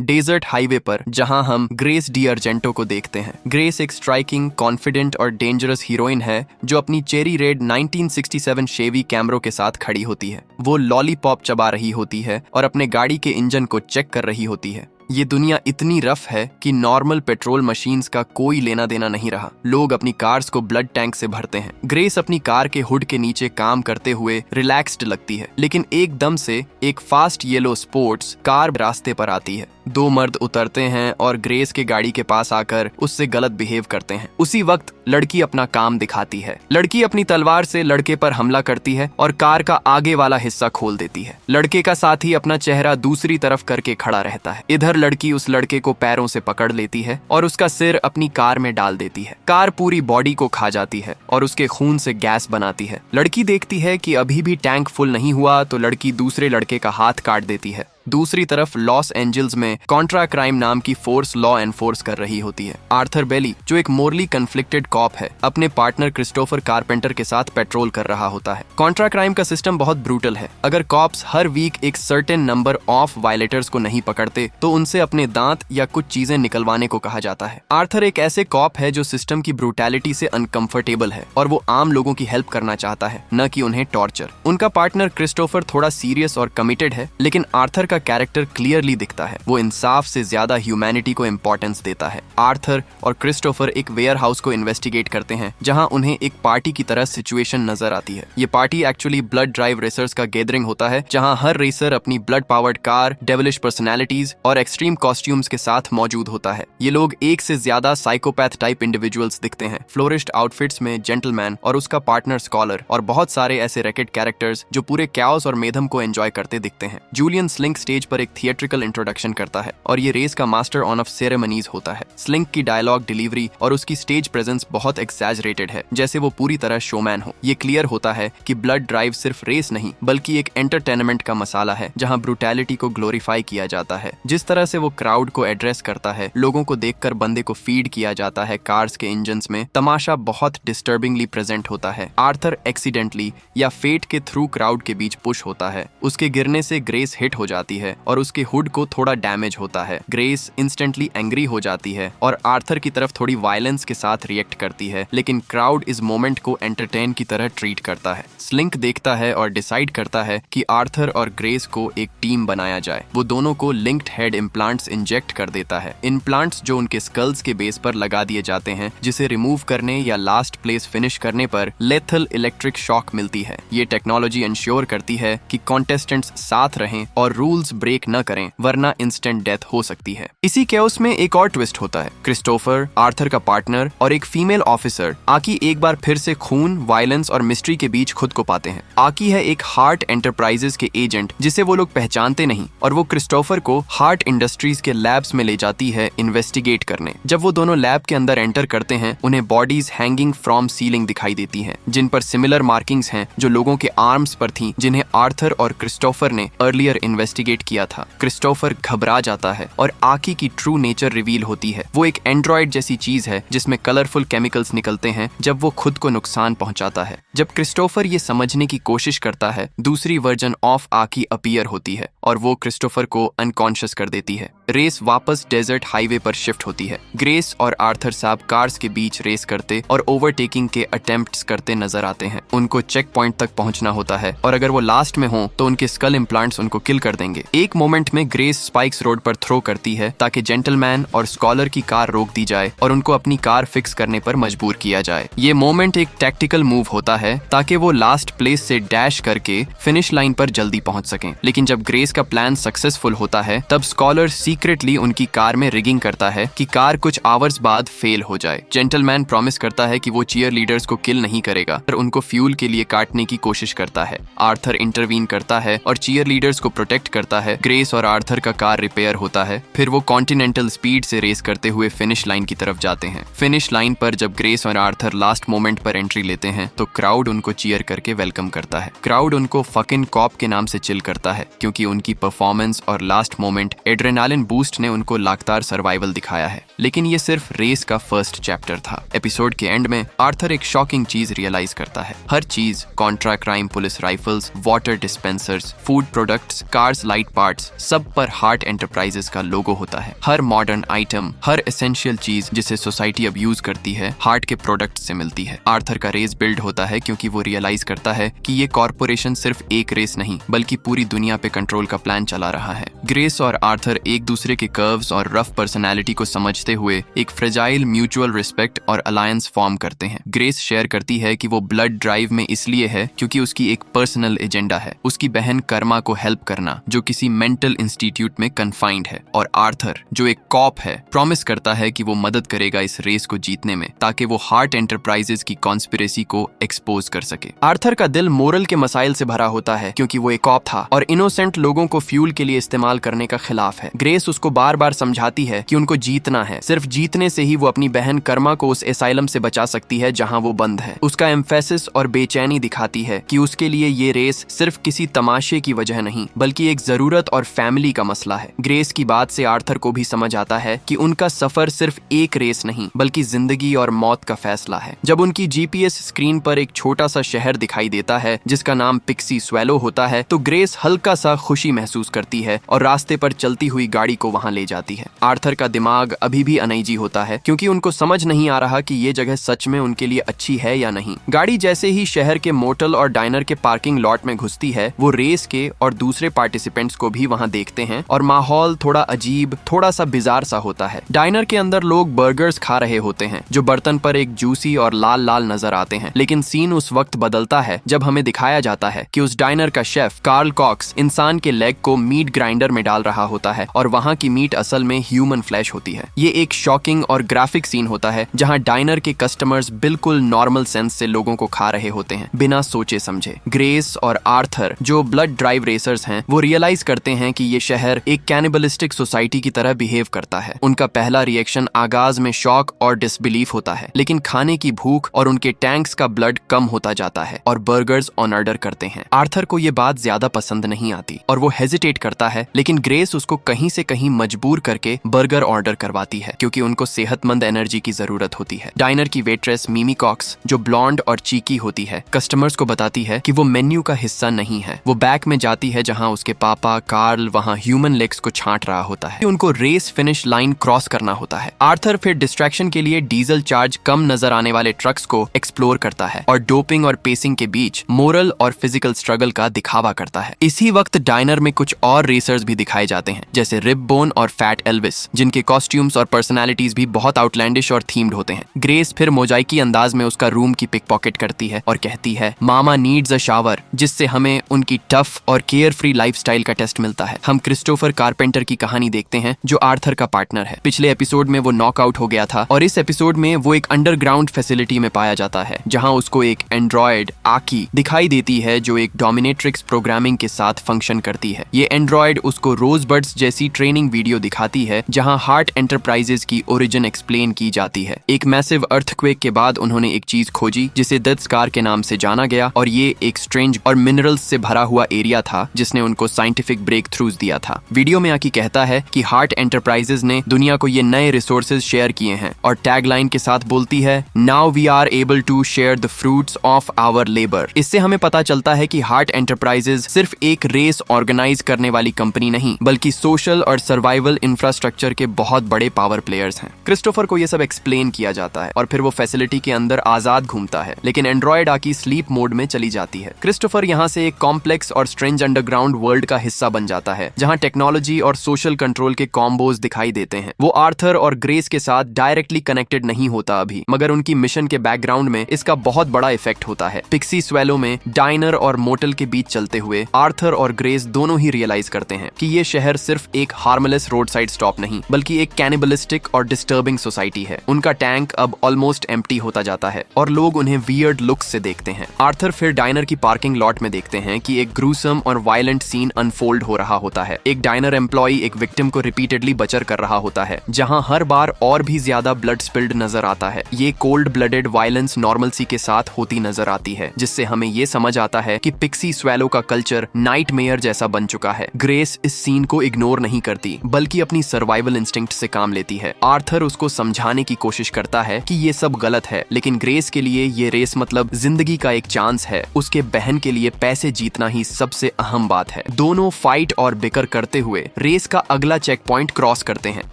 Desert highway पर, जहां हम ग्रेस डी अर्जेंटो को देखते हैं। ग्रेस एक स्ट्राइकिंग, कॉन्फिडेंट और डेंजरस हीरोइन है जो अपनी चेरी रेड 1967 शेवी कैमरो के साथ खड़ी होती है। वो लॉलीपॉप चबा रही होती है और अपने गाड़ी के इंजन को चेक कर रही होती है। ये दुनिया इतनी रफ है कि नॉर्मल पेट्रोल मशीन्स का कोई लेना देना नहीं रहा। लोग अपनी कार्स को ब्लड टैंक से भरते हैं। ग्रेस अपनी कार के हुड के नीचे काम करते हुए रिलैक्स्ड लगती है, लेकिन एकदम से एक फास्ट येलो स्पोर्ट्स कार रास्ते पर आती है। दो मर्द उतरते हैं और ग्रेस के गाड़ी के पास आकर उससे गलत बिहेव करते हैं। उसी वक्त लड़की अपना काम दिखाती है। लड़की अपनी तलवार से लड़के पर हमला करती है और कार का आगे वाला हिस्सा खोल देती है। लड़के का साथी अपना चेहरा दूसरी तरफ करके खड़ा रहता है। इधर लड़की उस लड़के को पैरों से पकड़ लेती है और उसका सिर अपनी कार में डाल देती है। कार पूरी बॉडी को खा जाती है और उसके खून से गैस बनाती है। लड़की देखती है कि अभी भी टैंक फुल नहीं हुआ तो लड़की दूसरे लड़के का हाथ काट देती है। दूसरी तरफ लॉस एंजल्स में कॉन्ट्रा क्राइम नाम की फोर्स लॉ एनफोर्स कर रही होती है। आर्थर बेली, जो एक मोरली कन्फ्लिक्टेड कॉप है, अपने पार्टनर क्रिस्टोफर कारपेंटर के साथ पेट्रोल कर रहा होता है। कॉन्ट्रा क्राइम का सिस्टम बहुत ब्रूटल है। अगर कॉप्स हर वीक एक सर्टेन नंबर ऑफ वायलेटर्स को नहीं पकड़ते तो उनसे अपने दांत या कुछ चीजें निकलवाने को कहा जाता है। आर्थर एक ऐसे कॉप है जो सिस्टम की ब्रूटैलिटी से अनकंफर्टेबल है और वो आम लोगों की हेल्प करना चाहता है, न कि उन्हें टॉर्चर। उनका पार्टनर क्रिस्टोफर थोड़ा सीरियस और कमिटेड है, लेकिन आर्थर का कैरेक्टर क्लियरली दिखता है। वो इंसाफ से ज्यादा ह्यूमैनिटी को इंपॉर्टेंस देता है। आर्थर और क्रिस्टोफर एक वेयर हाउस को इन्वेस्टिगेट करते हैं, जहां उन्हें एक पार्टी की तरह सिचुएशन नजर आती है। ये party actually blood drive racers का गैदरिंग होता है, जहां हर रेसर अपनी blood powered car, devilish personalities और एक्सट्रीम कॉस्ट्यूम्स के साथ मौजूद होता है। ये लोग एक से ज्यादा साइकोपैथ टाइप इंडिविजुअल्स दिखते हैं। फ्लोरिस्ट आउटफिट्स में जेंटलमैन और उसका पार्टनर स्कॉलर और बहुत सारे ऐसे रैकेट कैरेक्टर्स जो पूरे कैओस और मेधम को एंजॉय करते दिखते हैं। जूलियन स्लिंक स्टेज पर एक थिएट्रिकल इंट्रोडक्शन करता है और ये रेस का मास्टर ऑन ऑफ सेरेमनीज होता है। स्लिंक की डायलॉग डिलीवरी और उसकी स्टेज प्रेजेंस बहुत एक्सैजरेटेड है, जैसे वो पूरी तरह शोमैन हो। ये क्लियर होता है कि ब्लड ड्राइव सिर्फ रेस नहीं बल्कि एक एंटरटेनमेंट का मसाला है, जहां ब्रूटैलिटी को ग्लोरीफाई किया जाता है। जिस तरह से वो क्राउड को एड्रेस करता है, लोगों को देखकर बंदे को फीड किया जाता है कार्स के इंजन्स में, तमाशा बहुत डिस्टर्बिंगली प्रेजेंट होता है। आर्थर एक्सीडेंटली या फेट के थ्रू क्राउड के बीच पुश होता है। उसके गिरने से ग्रेस हिट हो जाती है और उसके हुड को थोड़ा डैमेज होता है। ग्रेस इंस्टेंटली एंग्री हो जाती है और आर्थर की तरफ थोड़ी वायलेंस के साथ रिएक्ट करती है, लेकिन क्राउड इस मोमेंट को एंटरटेन की तरह ट्रीट करता है। स्लिंक देखता है और डिसाइड करता है कि आर्थर और ग्रेस को एक टीम बनाया जाए। वो दोनों को लिंक्ड हेड इम्प्लांट्स इंजेक्ट कर देता है। इम्प्लांट्स जो उनके स्कल्स के बेस पर लगा दिए जाते हैं, जिसे रिमूव करने या लास्ट प्लेस फिनिश करने पर लेथल इलेक्ट्रिक शॉक मिलती है। ये टेक्नोलॉजी इंश्योर करती है कि कॉन्टेस्टेंट्स साथ रहें और रूल्स ब्रेक न करें, वरना इंस्टेंट डेथ हो सकती है। इसी कैओस में एक और ट्विस्ट होता है। क्रिस्टोफर, आर्थर का पार्टनर और एक फीमेल ऑफिसर आकी एक बार फिर से खून, वायलेंस और मिस्ट्री के बीच खुद को पाते हैं। आकी है एक हार्ट एंटरप्राइजेस के एजेंट जिसे वो लोग पहचानते नहीं, और वो क्रिस्टोफर को हार्ट इंडस्ट्रीज के लैब्स में ले जाती है इन्वेस्टिगेट करने। जब वो दोनों लैब के अंदर एंटर करते हैं, उन्हें बॉडीज हैंगिंग फ्रॉम सीलिंग दिखाई देती हैं, जिन पर सिमिलर मार्किंग्स हैं जो लोगों के आर्म्स पर थी, जिन्हें आर्थर और क्रिस्टोफर ने अर्लियर इन्वेस्टिगेट किया था। क्रिस्टोफर घबरा जाता है और आकी की ट्रू नेचर रिवील होती है। वो एक एंड्रॉइड जैसी चीज है जिसमें कलरफुल केमिकल्स निकलते हैं जब वो खुद को नुकसान पहुंचाता है। जब क्रिस्टोफर ये समझने की कोशिश करता है, दूसरी वर्जन ऑफ आकी अपीयर होती है और वो क्रिस्टोफर को अनकॉन्शियस कर देती है। रेस वापस डेजर्ट हाईवे पर शिफ्ट होती है। ग्रेस और आर्थर साहब कार्स के बीच रेस करते और ओवरटेकिंग के अटेम्प्ट्स करते नजर आते हैं। उनको चेक पॉइंट तक पहुंचना होता है और अगर वो लास्ट में हो तो उनके स्कल इम्प्लांट्स उनको किल कर देंगे। एक मोमेंट में ग्रेस स्पाइक्स रोड पर थ्रो करती है ताकि जेंटलमैन और स्कॉलर की कार रोक दी जाए और उनको अपनी कार फिक्स करने पर मजबूर किया जाए। ये मोमेंट एक टैक्टिकल मूव होता है ताकि वो लास्ट प्लेस से डैश करके फिनिश लाइन पर जल्दी पहुंच सकें। लेकिन जब ग्रेस का प्लान सक्सेसफुल होता है, तब स्कॉलर सीक्रेटली उनकी कार में रिगिंग करता है कि कार कुछ आवर्स बाद फेल हो जाए। जेंटलमैन प्रॉमिस करता है कि वो चीयर लीडर्स को किल नहीं करेगा, पर उनको फ्यूल के लिए काटने की कोशिश करता है। आर्थर इंटरवीन करता है और चीयर लीडर्स को प्रोटेक्ट करता है। ग्रेस और आर्थर का कार रिपेयर होता है। फिर वो कॉन्टिनेंटल स्पीड से रेस करते हुए फिनिश लाइन की तरफ जाते हैं। फिनिश लाइन पर जब ग्रेस और आर्थर लास्ट मोमेंट पर एंट्री लेते हैं तो क्राउड उनको चीयर करके वेलकम करता है। क्राउड उनको फकिंग कॉप के नाम से चिल करता है क्योंकि उनकी परफॉर्मेंस और लास्ट मोमेंट एड्रेनालिन बूस्ट ने उनको लगातार सर्वाइवल दिखाया है, लेकिन ये सिर्फ रेस का फर्स्ट चैप्टर था। एपिसोड के एंड में आर्थर एक शॉकिंग चीज रियलाइज करता है। हर चीज, Contra crime police rifles, water dispensers, food products, cars light parts, सब पर हार्ट एंटरप्राइजेस का लोगो होता है। हर मॉडर्न आइटम, हर एसेंशियल चीज जिसे सोसाइटी अब यूज करती है, हार्ट के प्रोडक्ट से मिलती है। आर्थर का रेस बिल्ड होता है क्योंकि वो रियलाइज करता है कि ये कॉर्पोरेशन सिर्फ एक रेस नहीं बल्कि पूरी दुनिया पे कंट्रोल का प्लान चला रहा है। ग्रेस और आर्थर एक दूसरे के कर्व्स और रफ पर्सनैलिटी को समझते हुए एक फ्रेजाइल म्यूचुअल रिस्पेक्ट और अलायंस फॉर्म करते हैं। ग्रेस शेयर करती है कि वो ब्लड ड्राइव में इसलिए है क्योंकि उसकी एक पर्सनल एजेंडा है, उसकी बहन कर्मा को हेल्प करना जो किसी मेंटल इंस्टीट्यूट में कन्फाइंड है। और आर्थर जो एक कॉप है, प्रॉमिस करता है कि वो मदद करेगा इस रेस को जीतने में ताकि वो हार्ट एंटरप्राइजेस की कॉन्स्पिरेसी को एक्सपोज कर सके। आर्थर का दिल मोरल के मसाइल से भरा होता है क्योंकि वो एक कॉप था और इनोसेंट लोगों को फ्यूल के लिए इस्तेमाल करने का खिलाफ है। ग्रेस उसको बार बार समझाती है कि उनको जीतना है, सिर्फ जीतने से ही वो अपनी बहन कर्मा को उस एसाइलम से बचा सकती है जहां वो बंद है। उसका एम्फेसिस और बेचैनी दिखाती है कि उसके लिए ये रेस सिर्फ किसी तमाशे की वजह नहीं बल्कि एक जरूरत और फैमिली का मसला है। ग्रेस की बात से आर्थर को भी समझ आता है कि उनका सफर सिर्फ एक रेस नहीं बल्कि जिंदगी और मौत का फैसला है। जब उनकी जीपीएस स्क्रीन पर एक छोटा सा शहर दिखाई देता है जिसका नाम पिक्सी स्वेलो होता है तो ग्रेस हल्का सा खुशी महसूस करती है और रास्ते पर चलती हुई गाड़ी को वहां ले जाती है। आर्थर का दिमाग अभी भी अनईजी होता है क्योंकि उनको समझ नहीं आ रहा कि ये जगह सच में उनके लिए अच्छी है या नहीं। गाड़ी जैसे ही शहर के मोटल और डाइनर के पार्किंग लॉट में घुसती है, वो रेस के और दूसरे पार्टिसिपेंट्स को भी वहां देखते हैं और माहौल थोड़ा अजीब, थोड़ा सा बिजार सा होता है। डाइनर के अंदर लोग बर्गर्स खा रहे होते हैं जो बर्तन पर एक जूसी और लाल लाल नजर आते हैं, लेकिन सीन उस वक्त बदलता है जब हमें दिखाया जाता है कि उस डाइनर का शेफ कार्ल कॉक्स इंसान के लेग को मीट ग्राइंडर में डाल रहा होता है और वहां की मीट असल में ह्यूमन फ्लैश होती है। ये एक शॉकिंग और ग्राफिक सीन होता है जहां डाइनर के कस्टमर्स बिल्कुल नॉर्मल सेंस से लोगों को खा रहे होते हैं बिना सोचे समझे। ग्रेस और आर्थर जो ब्लड ड्राइव रेसर्स हैं वो रियलाइज करते हैं कि ये शहर एक कैनिबलिस्टिक सोसाइटी की तरह बिहेव करता है। उनका पहला रिएक्शन आगाज में शॉक और डिसबिलीफ होता है, लेकिन खाने की भूख और उनके टैंक्स का ब्लड कम होता जाता है और बर्गर्स ऑन ऑर्डर करते हैं। आर्थर को ये बात ज्यादा पसंद नहीं आती और वो हेजिटेट करता है, लेकिन ग्रेस उसको कहीं से कहीं मजबूर करके बर्गर ऑर्डर करवाती है क्योंकि उनको सेहतमंद एनर्जी की जरूरत होती है। डाइनर की वेट्रेस मिमी कॉक्स जो ब्लॉन्ड और चीकी होती है कस्टमर्स को बताती है कि वो मेन्यू का हिस्सा नहीं है। वो बैक में जाती है जहां उसके पापा कार्ल वहां ह्यूमन लेग्स को छांट रहा होता है। उनको रेस फिनिश लाइन क्रॉस करना होता है। आर्थर फिर डिस्ट्रैक्शन के लिए डीजल चार्ज कम नजर आने वाले ट्रक्स को एक्सप्लोर करता है और डोपिंग और पेसिंग के बीच मोरल और फिजिकल स्ट्रगल का दिखावा करता है। इसी वक्त डाइनर में कुछ और रेसर्स भी दिखाए जाते हैं जैसे रिब बोन और फैट एल्विस, जिनके कॉस्ट्यूम्स और पर्सनालिटीज भी बहुत आउटलैंडिश और थीम्ड होते हैं। ग्रेस फिर मोजाइकी अंदाज में उसका रूम की पिक पॉकेट करती है और कहती है मामा नीड्स अ शावर, जिससे हमें उनकी टफ और केयर फ्री लाइफस्टाइल का टेस्ट मिलता है। हम क्रिस्टोफर कारपेंटर की कहानी देखते हैं जो आर्थर का पार्टनर है। पिछले एपिसोड में वो नॉकआउट हो गया था और इस एपिसोड में वो एक अंडरग्राउंड फैसिलिटी में पाया जाता है जहां उसको एक एंड्रॉयड आकी दिखाई देती है जो एक डोमिनेट्रिक्स प्रोग्रामिंग के साथ फंक्शन करती है। ये एंड्रॉयड उसको रोजबर्ड्स जैसी ट्रेनिंग वीडियो दिखाती है जहां हार्ट एंटरप्राइजेस की ओरिजिन एक्सप्लेन की जाती है। एक मैसिव अर्थक्वेक के बाद उन्होंने एक चीज खोजी जिसे डेथ स्कार के नाम से जाना गया और ये एक स्ट्रेंज और मिनरल्स से भरा हुआ एरिया था जिसने उनको साइंटिफिक ब्रेक थ्रूज दिया था। वीडियो में आकी कहता है कि हार्ट एंटरप्राइजेस ने दुनिया को ये नए रिसोर्सेज शेयर किए हैं और टैगलाइन के साथ बोलती है now we are able to share the fruits of our labour. इससे हमें पता चलता है कि हार्ट एंटरप्राइजेस सिर्फ एक रेस ऑर्गेनाइज करने वाली कंपनी नहीं बल्कि सोशल और सर्वाइवल इंफ्रास्ट्रक्चर के बहुत बड़े पावर प्लेयर्स हैं। क्रिस्टोफर को ये सब एक्सप्लेन किया जाता है और फिर वो फैसिलिटी के अंदर आजाद घूमता है, लेकिन एंड्रॉयड आकी स्लीप मोड में चली जाती है। क्रिस्टोफर यहाँ से एक कॉम्प्लेक्स और स्ट्रेंज अंडरग्राउंड वर्ल्ड का हिस्सा बन जाता है जहाँ टेक्नोलॉजी और सोशल कंट्रोल के कॉम्बोज दिखाई देते हैं। वो आर्थर और ग्रेस के साथ डायरेक्टली कनेक्टेड नहीं होता अभी, मगर उनकी मिशन के बैकग्राउंड में इसका बहुत बड़ा इफेक्ट होता है। पिक्सी स्वेलो में डाइनर और मोटल के बीच चलते हुए आर्थर और ग्रेस दोनों ही रियलाइज करते हैं कि ये शहर सिर्फ एक हार्मलेस रोड साइड स्टॉप नहीं बल्कि एक कैनिबलिस्टिक और डिस्टर्बिंग सोसाइटी है। उनका टैंक अब ऑलमोस्ट एम्प्टी होता जाता है और लोग उन्हें वियर्ड लुक्स से देखते हैं। आर्थर फिर डाइनर की पार्किंग लॉट में देखते हैं कि एक ग्रूसम और वायलेंट सीन अनफोल्ड हो रहा होता है। एक डाइनर एम्प्लॉय एक विक्टिम को रिपीटेडली बचर कर रहा होता है जहां हर बार और भी ज्यादा ब्लड स्पिल्ड नजर आता है। ये कोल्ड ब्लडेड वायलेंस नॉर्मलसी के साथ होती नजर आती है जिससे हमें ये समझ आता है कि पिक्सी स्वेलो का कल्चर नाइटमेयर जैसा बन चुका है। ग्रेस इस सीन को इग्नोर नहीं करती बल्कि अपनी सर्वाइवल इंस्टिंक्ट से काम लेती है। आर्थर उसको समझाने की कोशिश करता है कि ये सब गलत है, लेकिन ग्रेस के लिए ये रेस मतलब जिंदगी का एक चांस है। उसके बहन के लिए पैसे जीतना ही सबसे अहम बात है। दोनों फाइट और बिकर करते हुए रेस का अगला चेक पॉइंट क्रॉस करते हैं।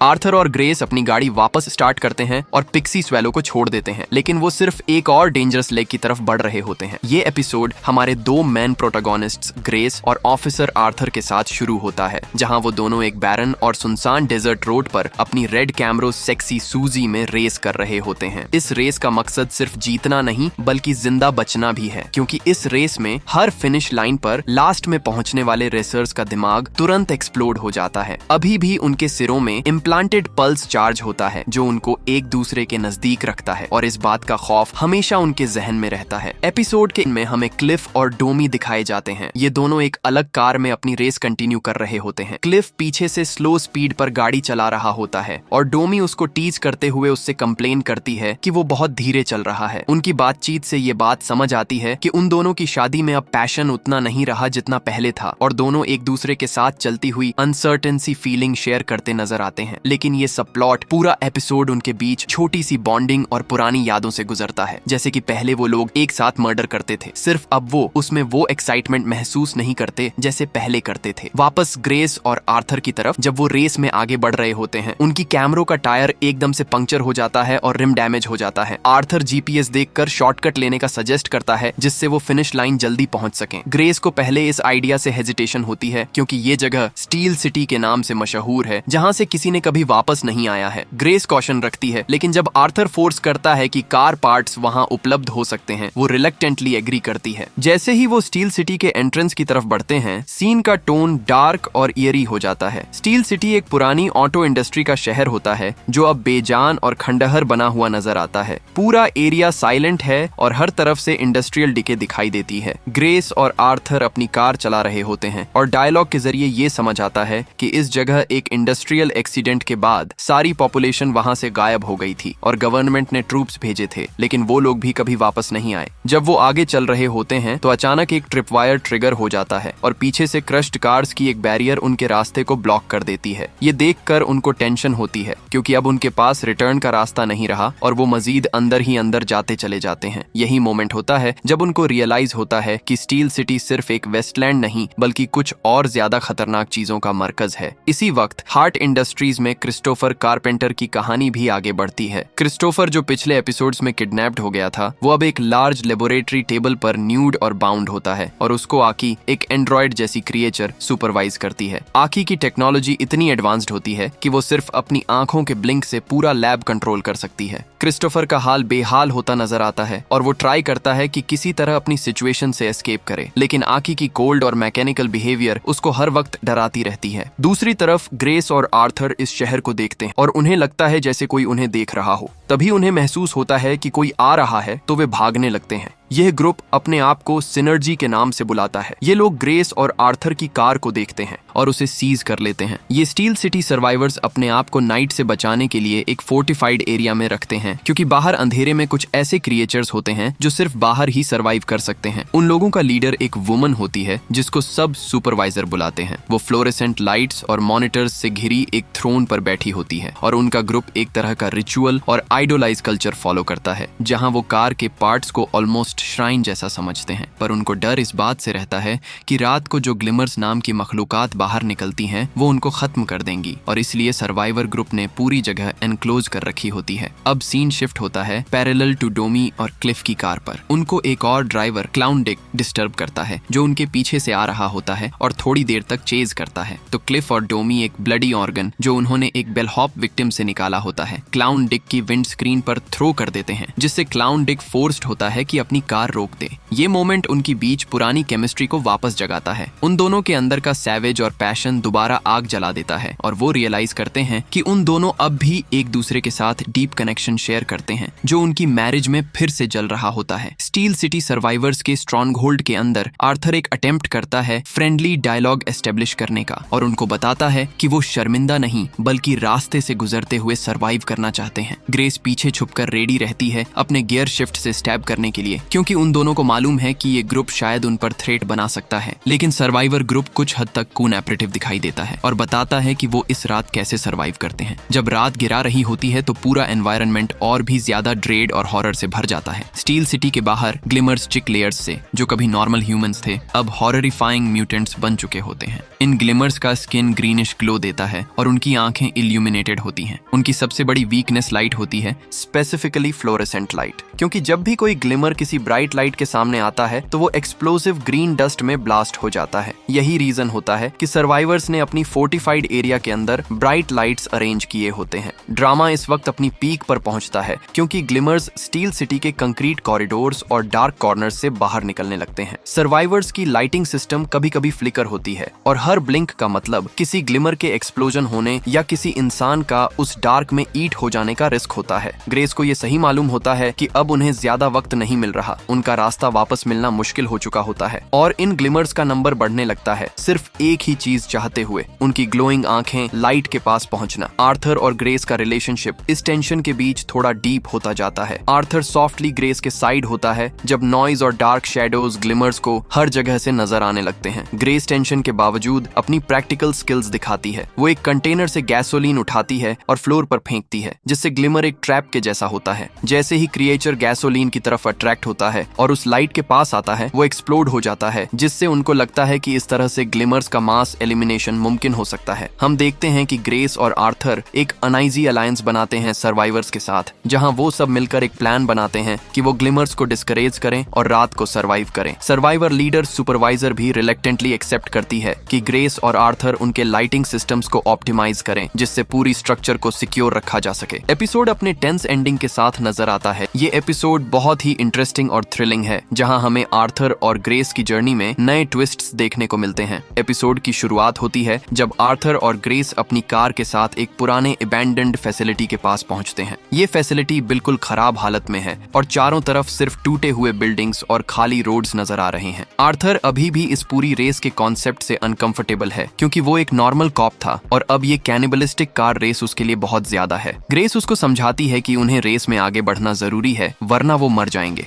आर्थर और ग्रेस अपनी गाड़ी वापस स्टार्ट करते हैं और पिक्सी स्वेलो को छोड़ देते हैं, लेकिन वो सिर्फ एक और डेंजरस लेक की तरफ बढ़ रहे होते हैं। ये एपिसोड हमारे दो मेन प्रोटोगोनिस्ट्स ग्रेस और ऑफिसर आर्थर के साथ शुरू होता है, जहां वो दोनों एक बैरन और सुनसान डेजर्ट रोड पर अपनी रेड कैमरो सेक्सी सूजी में रेस कर रहे होते हैं। इस रेस का मकसद सिर्फ जीतना नहीं बल्कि जिंदा बचना भी है, क्योंकि इस रेस में हर फिनिश लाइन पर लास्ट में पहुंचने वाले रेसर्स का दिमाग तुरंत एक्सप्लोड हो जाता है। अभी भी उनके सिरों में इम्प्लांटेड पल्स चार्ज होता है जो उनको एक दूसरे के नजदीक रखता है, और इस बात का खौफ हमेशा उनके जहन में रहता है। एपिसोड के में हमें क्लिफ और डोमी दिखाए जाते हैं। ये दोनों एक अलग कार में अपनी रेस कंटिन्यू कर रहे होते हैं। क्लिफ पीछे से स्लो स्पीड पर गाड़ी चला रहा होता है और डोमी उसको टीज करते हुए उससे कंप्लेन करती है कि वो बहुत धीरे चल रहा है। उनकी बातचीत से ये बात समझ आती है कि उन दोनों की शादी में अब पैशन उतना नहीं रहा जितना पहले था, और दोनों एक दूसरे के साथ चलती हुई अनसर्टेन सी फीलिंग शेयर करते नजर आते हैं। लेकिन ये सब प्लॉट पूरा एपिसोड उनके बीच छोटी सी बॉन्डिंग और पुरानी यादों से गुजरता है। जैसे कि पहले वो लोग एक साथ मर्डर करते थे, सिर्फ अब वो उसमें वो एक्साइटमेंट महसूस नहीं करते जैसे पहले करते थे। वापस ग्रेस और आर्थर की तरफ जब वो रेस में आगे बढ़ रहे होते हैं, उनकी कैमरों का टायर एकदम से पंक्चर हो जाता है और रिम डैमेज हो जाता है। आर्थर जीपीएस देखकर शॉर्टकट लेने का सजेस्ट करता है जिससे वो फिनिश लाइन जल्दी पहुंच सकें। ग्रेस को पहले इस आइडिया से हेजिटेशन होती है क्योंकि ये जगह स्टील सिटी के नाम से मशहूर है, जहां से किसी ने कभी वापस नहीं आया है। ग्रेस कॉशन रखती है, लेकिन जब आर्थर फोर्स करता है कि कार पार्ट्स वहां उपलब्ध हो सकते हैं, वो रिलक्टेंटली एग्री करती है। जैसे ही वो स्टील सिटी के एंट्रेंस की तरफ बढ़ते हैं, सीन का टोन डार्क और ईयरी हो जाता है। स्टील सिटी एक पुरानी ऑटो इंडस्ट्री का शहर होता है जो अब बेजान और खंडहर बना हुआ नजर आता है। पूरा एरिया साइलेंट है और हर तरफ से इंडस्ट्रियल डिके दिखाई देती है। ग्रेस और आर्थर अपनी कार चला रहे होते हैं और डायलॉग के जरिए ये समझ आता है कि इस जगह एक इंडस्ट्रियल एक्सीडेंट के बाद सारी पॉपुलेशन वहां से गायब हो गई थी और गवर्नमेंट ने ट्रूप्स भेजे थे, लेकिन वो लोग भी कभी वापस नहीं आए। जब वो आगे चल रहे होते हैं तो अचानक एक ट्रिपवायर ट्रिगर हो जाता है और पीछे से क्रश्ड कार्स की एक बैरियर उनके रास्ते को ब्लॉक कर देती है। ये देखकर उनको टेंशन होती है क्योंकि अब उनके पास रिटर्न का रास्ता नहीं रहा और वो मजीद अंदर ही अंदर जाते चले जाते हैं। यही मोमेंट होता है जब उनको रियलाइज होता है कि स्टील सिटी सिर्फ एक वेस्टलैंड नहीं बल्कि कुछ और ज्यादा खतरनाक चीजों का मरकज है। इसी वक्त हार्ट इंडस्ट्रीज में क्रिस्टोफर कारपेंटर की कहानी भी आगे बढ़ती है। क्रिस्टोफर जो पिछले एपिसोड्स में किडनैप्ड हो गया था, वो अब एक लार्ज लेबोरेटरी टेबल पर न्यूड और बाउंड होता है और उसको आकी एक एंड्रॉइड जैसी क्रिएचर सुपरवाइज करती है। आकी की टेक्नोलॉजी इतनी एडवांस्ड होती है कि वो सिर्फ अपनी आंखों के ब्लिंक से पूरा लैब कंट्रोल कर सकती है। क्रिस्टोफर का हाल बेहाल होता नजर आता है और वो ट्राई करता है कि किसी तरह अपनी सिचुएशन से एस्केप करे, लेकिन आकी की कोल्ड और मैकेनिकल बिहेवियर उसको हर वक्त डराती रहती है। दूसरी तरफ ग्रेस और आर्थर इस शहर को देखते हैं और उन्हें लगता है जैसे कोई उन्हें देख रहा हो। तभी उन्हें महसूस होता है कि कोई आ रहा है तो वे भागने लगते हैं। यह ग्रुप अपने आप को सिनर्जी के नाम से बुलाता है। ये लोग ग्रेस और आर्थर की कार को देखते हैं और उसे सीज कर लेते हैं। ये स्टील सिटी सर्वाइवर्स अपने आप को नाइट से बचाने के लिए एक फोर्टिफाइड एरिया में रखते हैं, क्योंकि बाहर अंधेरे में कुछ ऐसे क्रिएचर्स होते हैं जो सिर्फ बाहर ही सर्वाइव कर सकते हैं। उन लोगों का लीडर एक वुमन होती है जिसको सब सुपरवाइजर बुलाते हैं। वो फ्लोरेसेंट लाइट्स और मॉनिटर्स से घिरी एक थ्रोन पर बैठी होती है और उनका ग्रुप एक तरह का रिचुअल और आइडोलाइज कल्चर फॉलो करता है, जहां वो कार के पार्ट्स को ऑलमोस्ट श्राइन जैसा समझते हैं। पर उनको डर इस बात से रहता है कि रात को जो ग्लिमर्स नाम की मखलूकात बाहर निकलती हैं वो उनको खत्म कर देंगी, और इसलिए सर्वाइवर ग्रुप ने पूरी जगह एनक्लोज कर रखी होती है। अब सीन शिफ्ट होता है पैरेलल टू डोमी और क्लिफ की कार पर। उनको एक और ड्राइवर क्लाउन डिक डिस्टर्ब करता है जो उनके पीछे से आ रहा होता है और थोड़ी देर तक चेज करता है। तो क्लिफ और डोमी एक ब्लडी ऑर्गन जो उन्होंने एक बेलहॉप विक्टिम से निकाला होता है क्लाउन डिक की विंड स्क्रीन पर थ्रो कर देते हैं, जिससे क्लाउन डिक फोर्स्ड होता है कि अपनी कार रोक दे। ये मोमेंट उनकी बीच पुरानी केमिस्ट्री को वापस जगाता है। उन दोनों के अंदर का सैवेज और पैशन दोबारा आग जला देता है और वो रियलाइज करते हैं कि उन दोनों अब भी एक दूसरे के साथ डीप कनेक्शन शेयर करते हैं जो उनकी मैरिज में फिर से जल रहा होता है। स्टील सिटी सर्वाइवर्स के स्ट्रॉन्गहोल्ड के अंदर आर्थर एक अटेम्प्ट करता है फ्रेंडली डायलॉग एस्टेब्लिश करने का और उनको बताता है कि वो शर्मिंदा नहीं बल्कि रास्ते से गुजरते हुए सर्वाइव करना चाहते हैं। ग्रेस पीछे छुपकर रेडी रहती है अपने गियर शिफ्ट से स्टैब करने के लिए, क्योंकि क्योंकि उन दोनों को मालूम है कि ये ग्रुप शायद उन पर थ्रेट बना सकता है। लेकिन सर्वाइवर ग्रुप कुछ हद तक कोऑपरेटिव दिखाई देता है और बताता है कि वो इस रात कैसे सर्वाइव करते हैं। जब रात गिरा रही होती है तो पूरा एनवायरनमेंट और भी ज्यादा ड्रेड और हॉरर से भर जाता है। स्टील सिटी के बाहर ग्लिमर्स चिक लेयर्स से, जो कभी नॉर्मल ह्यूमंस थे, अब हॉररिफाइंग म्यूटेंट्स बन चुके होते हैं। इन ग्लिमर्स का स्किन ग्रीनिश ग्लो देता है और उनकी आंखें इल्यूमिनेटेड होती हैं। उनकी सबसे बड़ी वीकनेस लाइट होती है, स्पेसिफिकली फ्लोरेसेंट लाइट, क्योंकि जब भी कोई ग्लिमर किसी ब्राइट लाइट के सामने आता है तो वो एक्सप्लोसिव ग्रीन डस्ट में ब्लास्ट हो जाता है। यही रीजन होता है कि सर्वाइवर्स ने अपनी फोर्टिफाइड एरिया के अंदर ब्राइट लाइट्स अरेंज किए होते हैं। ड्रामा इस वक्त अपनी पीक पर पहुंचता है क्योंकि ग्लिमर्स स्टील सिटी के कंक्रीट कॉरिडोर्स और डार्क कॉर्नर्स से बाहर निकलने लगते हैं। सर्वाइवर्स की लाइटिंग सिस्टम कभी कभी फ्लिकर होती है और हर ब्लिंक का मतलब किसी ग्लिमर के एक्सप्लोजन होने या किसी इंसान का उस डार्क में ईट हो जाने का रिस्क होता है। ग्रेस को ये सही मालूम होता है कि अब उन्हें ज्यादा वक्त नहीं मिल रहा, उनका रास्ता वापस मिलना मुश्किल हो चुका होता है और इन ग्लिमर्स का नंबर बढ़ने लगता है, सिर्फ एक ही चीज चाहते हुए, उनकी ग्लोइंग आंखें लाइट के पास पहुंचना। आर्थर और ग्रेस का रिलेशनशिप इस टेंशन के बीच थोड़ा डीप होता जाता है। आर्थर सॉफ्टली ग्रेस के साइड होता है जब नॉइज और डार्क शैडोज ग्लिमर्स को हर जगह से नजर आने लगते हैं। ग्रेस टेंशन के बावजूद अपनी प्रैक्टिकल स्किल्स दिखाती है। वो एक कंटेनर से गैसोलीन उठाती है और फ्लोर पर फेंकती है, जिससे ग्लिमर एक ट्रैप के जैसा होता है। जैसे ही क्रिएचर गैसोलीन की तरफ अट्रैक्ट होता है और उस लाइट के पास आता है, वो एक्सप्लोड हो जाता है, जिससे उनको लगता है कि इस तरह से ग्लिमर्स का मास एलिमिनेशन मुमकिन हो सकता है। हम देखते हैं कि ग्रेस और आर्थर एक अनआइजी अलायंस बनाते हैं सर्वाइवर्स के साथ, जहां वो सब मिलकर एक प्लान बनाते हैं कि वो ग्लिमर्स को डिस्करेज करें और रात को सर्वाइव करें। सर्वाइवर लीडर सुपरवाइजर भी रिलेक्टेंटली एक्सेप्ट करती है कि ग्रेस और आर्थर उनके लाइटिंग सिस्टम्स को ऑप्टिमाइज करें, जिससे पूरी स्ट्रक्चर को सिक्योर रखा जा सके। एपिसोड अपने टेंस एंडिंग के साथ नजर आता है। ये एपिसोड बहुत ही इंटरेस्टिंग और थ्रिलिंग है, जहां हमें आर्थर और ग्रेस की जर्नी में नए ट्विस्ट्स देखने को मिलते हैं। एपिसोड की शुरुआत होती है जब आर्थर और ग्रेस अपनी कार के साथ एक पुराने अबैंडन्ड फैसिलिटी के पास पहुंचते हैं। ये फैसिलिटी बिल्कुल खराब हालत में है और चारों तरफ सिर्फ टूटे हुए बिल्डिंग्स और खाली रोड्स नजर आ रहे हैं। आर्थर अभी भी इस पूरी रेस के कॉन्सेप्ट से अनकंफर्टेबल है क्योंकि वो एक नॉर्मल कॉप था और अब ये कैनिबलिस्टिक कार रेस उसके लिए बहुत ज्यादा है। ग्रेस उसको समझाती है कि उन्हें रेस में आगे बढ़ना जरूरी है, वरना वो मर जाएंगे।